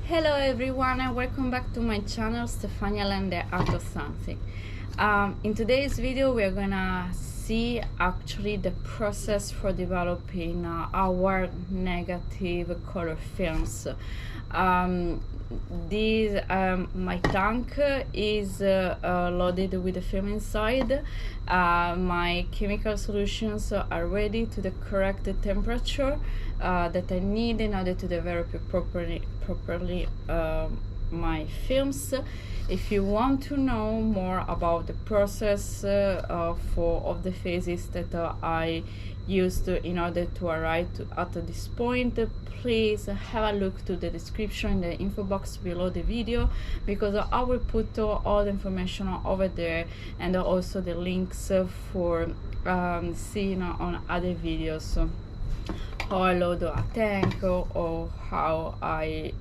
Hello everyone and welcome back to my channel Stefania and the Art of Something. In today's video we are gonna see actually the process for developing our negative color films. My tank is loaded with the film inside. My chemical solutions are ready to the correct temperature that I need in order to develop properly my films. If you want to know more about the process of the phases that I used in order to arrive at this point, please have a look to the description in the info box below the video, because I will put all the information over there and also the links for seeing on other videos how I load a tank or how I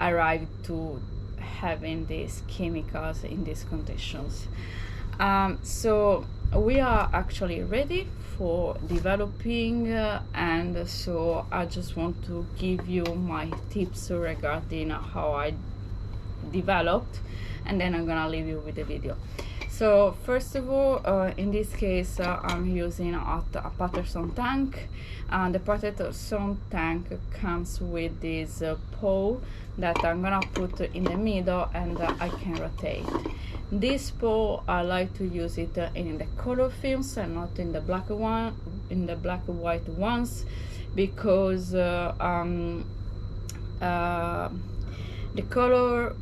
arrived to having these chemicals in these conditions. So we are actually ready for developing, and so I just want to give you my tips regarding how I developed, and then I'm gonna leave you with the video. So first of all, in this case I'm using a Paterson tank, and the Paterson tank comes with this pole that I'm gonna put in the middle, and I can rotate. This pole I like to use it in the color films and not in the black and white ones, because the color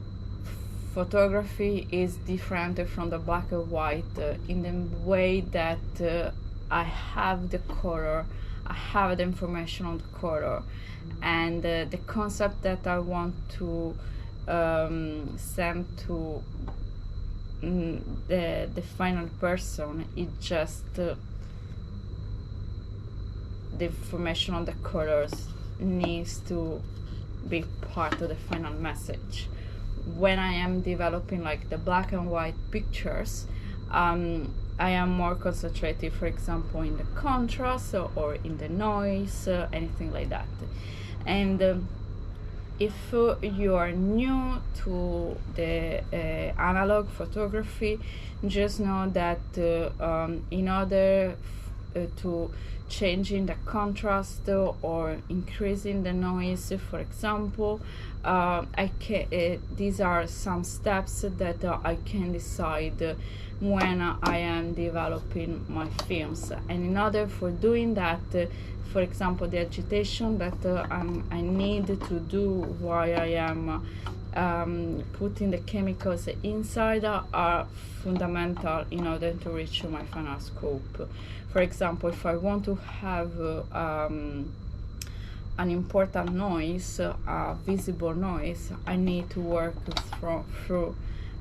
photography is different from the black and white in the way that I have the color, I have the information on the color, and the concept that I want to send to the final person is just the information on the colors needs to be part of the final message. When I am developing like the black and white pictures, I am more concentrated, for example, in the contrast or in the noise, anything like that. And if you are new to the analog photography, just know that in order to changing the contrast or increasing the noise, for example, these are some steps that I can decide when I am developing my films. And in order for doing that, for example, the agitation that I need to do while I am putting the chemicals inside are fundamental in order to reach my final scope. For example, if I want to have an important noise, a visible noise, I need to work through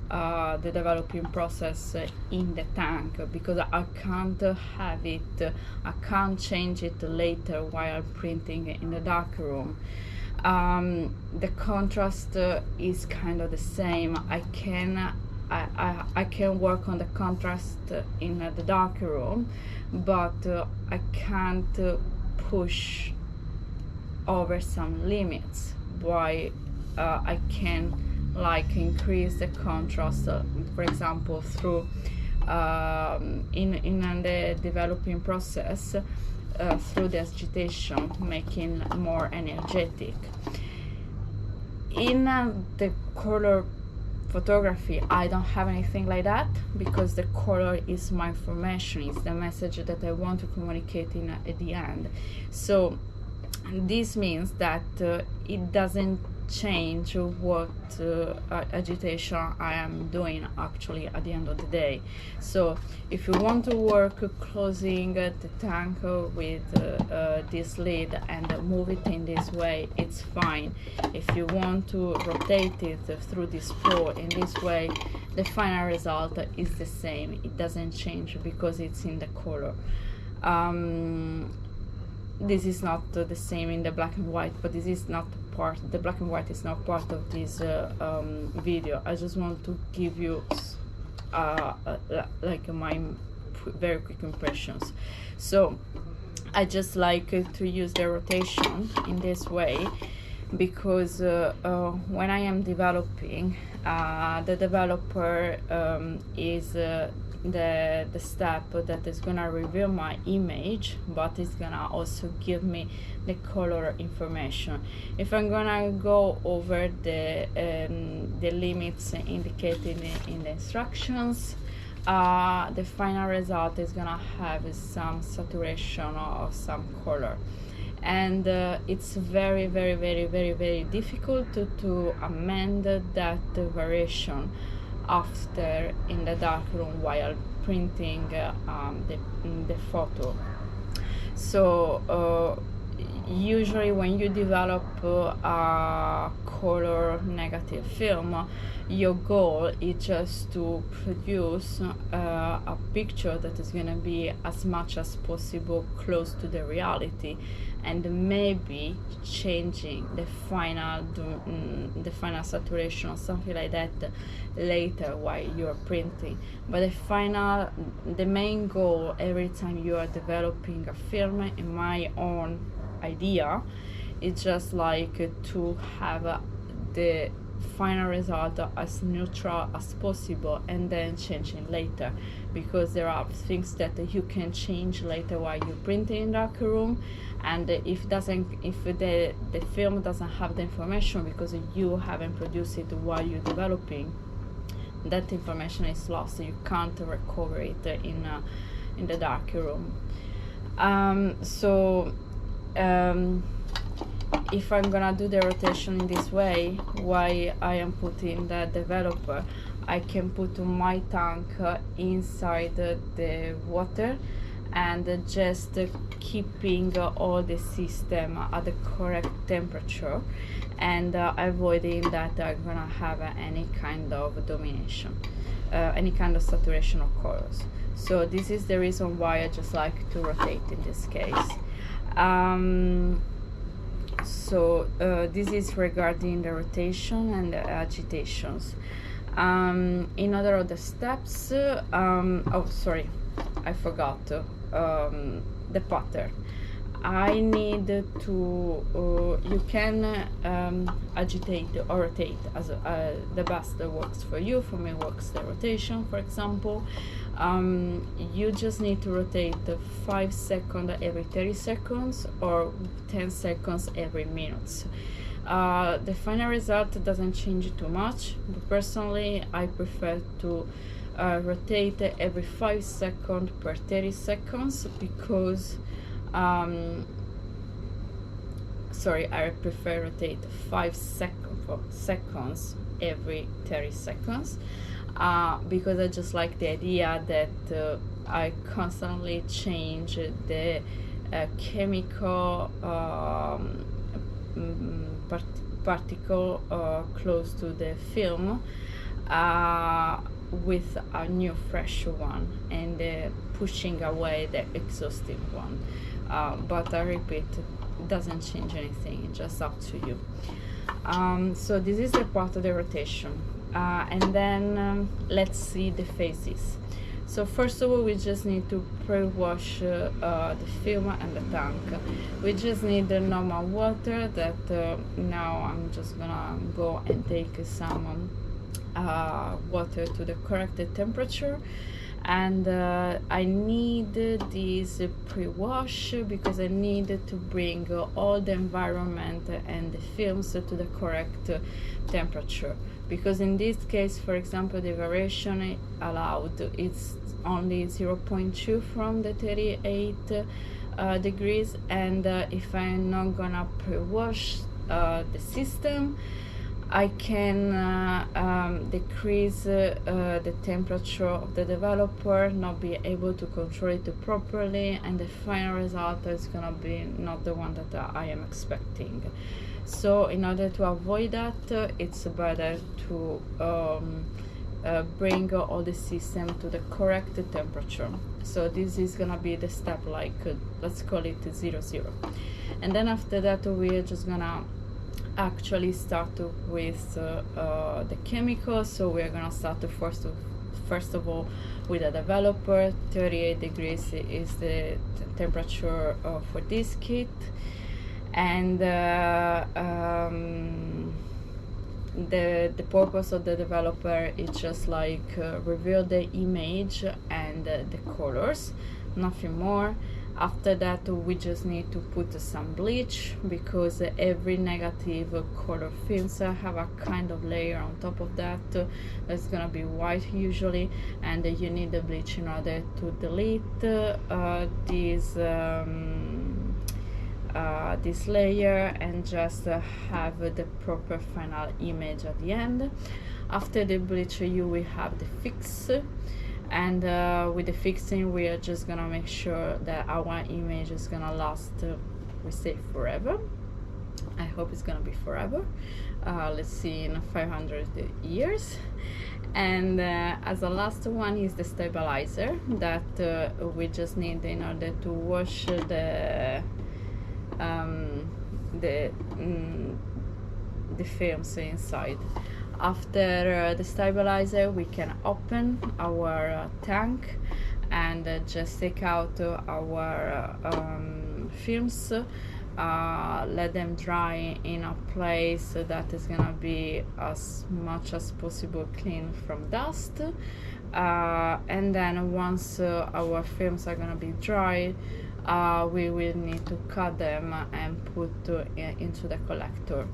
the developing process in the tank, because I can't have it, I can't change it later while I'm printing in the dark room. The contrast is kind of the same. I can work on the contrast in the dark room, but I can't push over some limits. Why I can like increase the contrast, for example, through in the developing process, through the agitation, making more energetic. In the color photography, I don't have anything like that, because the color is my information, is the message that I want to communicate at the end. So this means that it doesn't change what agitation I am doing actually at the end of the day. So if you want to work closing the tank with this lid and move it in this way, it's fine. If you want to rotate it through this pole in this way, the final result is the same. It doesn't change because it's in the color. This is not the same in the black and white, but this is not part, the black and white is not part of this video. I just want to give you like my very quick impressions. So I just like to use the rotation in this way because when I am developing, the developer is the step that is gonna review my image, but it's gonna also give me the color information. If I'm gonna go over the limits indicated in the instructions, the final result is gonna have some saturation or some color, and it's very difficult to amend that variation after in the darkroom while printing the photo. So usually when you develop a color negative film, your goal is just to produce a picture that is going to be as much as possible close to the reality, and maybe changing the final saturation or something like that later while you're printing. But the main goal every time you are developing a film, in my own idea, is just like to have the final result as neutral as possible, and then changing later, because there are things that you can change later while you print in dark room, and if the film doesn't have the information because you haven't produced it while you're developing, that information is lost. You can't recover it in the dark room. If I'm gonna do the rotation in this way, while I am putting the developer, I can put my tank inside the water, and just keeping all the system at the correct temperature, and avoiding that I'm gonna have any kind of domination, any kind of saturation of colors. So this is the reason why I just like to rotate in this case. This is regarding the rotation and the agitations. In other of the steps, oh sorry, I forgot the pattern. I need to, you can agitate or rotate as the best that works for you. For me works the rotation, for example. You just need to rotate 5 seconds every 30 seconds or 10 seconds every minute. The final result doesn't change too much, but personally I prefer to rotate every 5 seconds per 30 seconds because I prefer rotate 5 seconds every 30 seconds because I just like the idea that I constantly change the chemical particle close to the film with a new fresh one, and pushing away the exhaustive one. But I repeat, it doesn't change anything, it's just up to you. So this is the part of the rotation, and then let's see the phases. So first of all, we just need to pre-wash the film and the tank. We just need the normal water that now I'm just gonna go and take some water to the correct temperature, and I need this pre-wash because I need to bring all the environment and the films to the correct temperature, because in this case, for example, the variation allowed it's only 0.2 from the 38 degrees, and if I'm not gonna pre-wash the system, I can decrease the temperature of the developer, not be able to control it properly, and the final result is gonna be not the one that I am expecting. So in order to avoid that, it's better to bring all the system to the correct temperature. So this is gonna be the step, like let's call it 0, and then after that we're just gonna actually start with the chemicals. So we're gonna start first of all with a developer. 38 degrees is the temperature for this kit, And the purpose of the developer is just like reveal the image and the colors, nothing more. After that, we just need to put some bleach, because every negative color films have a kind of layer on top of that that's gonna be white usually, and you need the bleach in order to delete this layer and just have the proper final image at the end. After the bleach, you will have the fix, and with the fixing, we are just gonna make sure that our image is gonna last, we say forever. I hope it's gonna be forever. Let's see, in 500 years. And as a last one is the stabilizer that we just need in order to wash the films inside. After the stabilizer, we can open our tank and just take out our films, let them dry in a place that is gonna be as much as possible clean from dust, and then once our films are gonna be dry, we will need to cut them and put into the collector.